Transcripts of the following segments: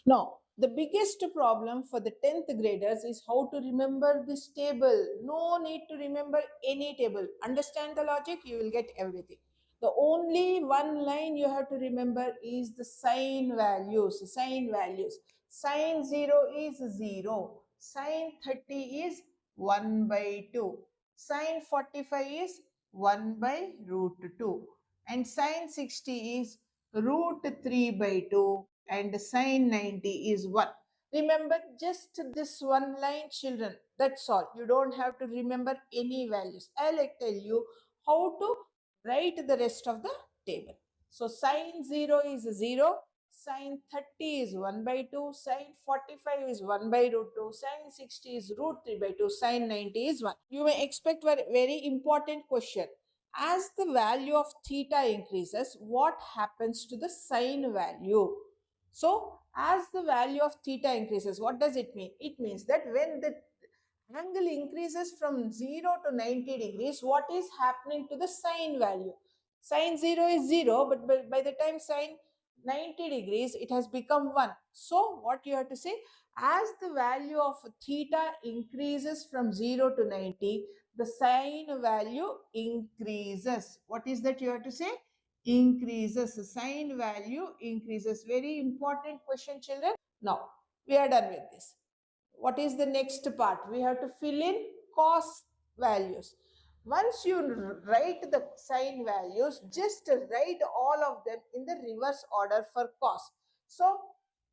Now, the biggest problem for the 10th graders is how to remember this table. No need to remember any table. Understand the logic, you will get everything. The only one line you have to remember is the sign values. Sign values. Sin 0 is 0. Sin 30 is 1 by 2. Sin 45 is 1 by root 2. And sin 60 is root 3 by 2 and sin 90 is 1. Remember just this one line, children. That's all. You don't have to remember any values. I'll tell you how to write the rest of the table. So sin 0 is 0. Sin 30 is 1 by 2. Sin 45 is 1 by root 2. Sin 60 is root 3 by 2. Sin 90 is 1. You may expect a very important question. As the value of theta increases, what happens to the sine value? So, as the value of theta increases, what does it mean? It means that when the angle increases from 0 to 90 degrees, what is happening to the sine value? Sine 0 is 0, but by the time sine 90 degrees, it has become 1. So, what you have to say? As the value of theta increases from 0 to 90, the sine value increases. What is that you have to say? Increases. Sine value increases. Very important question, children. Now, we are done with this. What is the next part? We have to fill in cos values. Once you write the sine values, just write all of them in the reverse order for cos. So,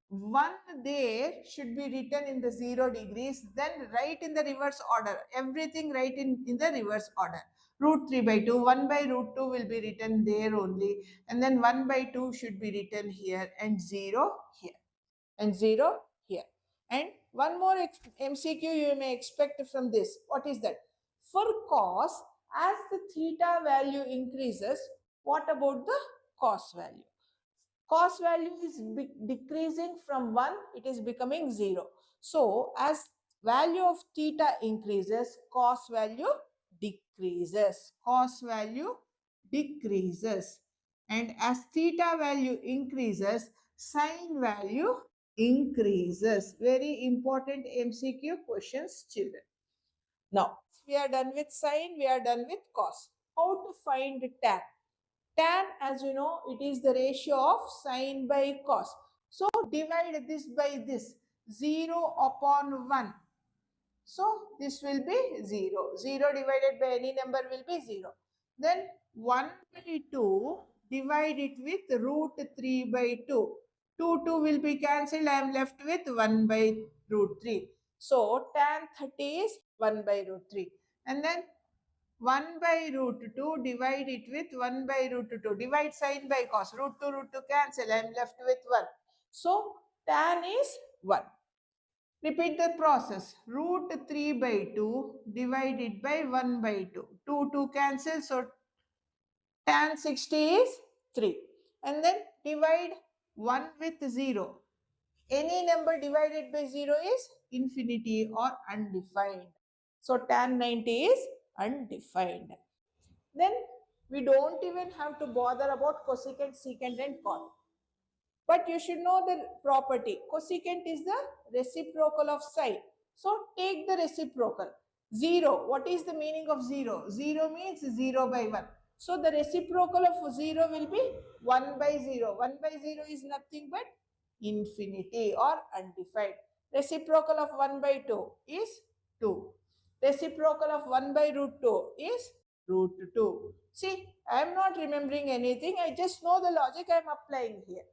1 there should be written in the 0 degrees, then write in the reverse order. Everything write in the reverse order. Root 3 by 2, 1 by root 2 will be written there only, and then 1 by 2 should be written here, and 0 here, and 0 here. And one more MCQ you may expect from this. What is that? For cos, as the theta value increases, what about the cos value? Cos value is decreasing from 1, it is becoming 0. So, as value of theta increases, cos value decreases. Cos value decreases. And as theta value increases, sin value increases. Very important MCQ questions, children. Now, we are done with sin, we are done with cos. How to find tan? Tan, as you know, it is the ratio of sin by cos. So, divide this by this. 0 upon 1. So, this will be 0. 0 divided by any number will be 0. Then 1 by 2, divide it with root 3 by 2. 2 will be cancelled. I am left with 1 by root 3. So, tan 30 is 1 by root 3. And then 1 by root 2, divide it with 1 by root 2. Divide sin by cos. Root 2 cancel. I am left with 1. So, tan is 1. Repeat the process. Root 3 by 2 divided by 1 by 2. 2 cancel. So, tan 60 is 3. And then divide 1 with 0. Any number divided by 0 is infinity or undefined. So, tan 90 is undefined. Then we don't even have to bother about cosecant, secant and cot. But you should know the property. Cosecant is the reciprocal of sine. So take the reciprocal. 0. What is the meaning of 0? 0 means 0 by 1. So the reciprocal of 0 will be 1 by 0. 1 by 0 is nothing but infinity or undefined. Reciprocal of 1 by 2 is 2. Reciprocal of 1 by root 2 is root 2. See, I am not remembering anything. I just know the logic I am applying here.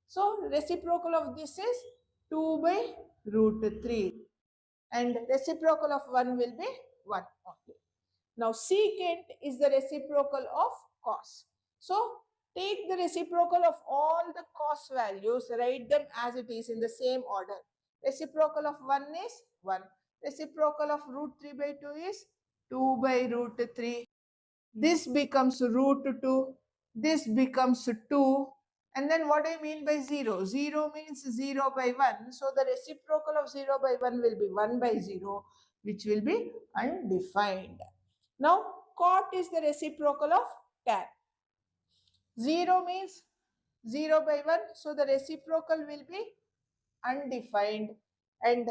So, reciprocal of this is 2 by root 3. And reciprocal of 1 will be 1 only. Now, secant is the reciprocal of cos. So, take the reciprocal of all the cos values, write them as it is in the same order. Reciprocal of 1 is 1. Reciprocal of root 3 by 2 is 2 by root 3. This becomes root 2. This becomes 2. And then what I mean by 0? 0 means 0 by 1. So the reciprocal of 0 by 1 will be 1 by 0, which will be undefined. Now, cot is the reciprocal of tan. 0 means 0 by 1. So the reciprocal will be undefined, and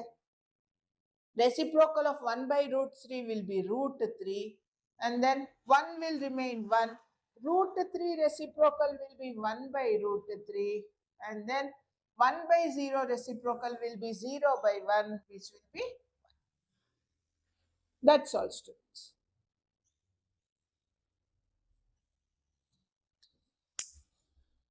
reciprocal of 1 by root 3 will be root 3, and then 1 will remain 1. Root 3 reciprocal will be 1 by root 3, and then 1 by 0 reciprocal will be 0 by 1, which will be, that's all, students.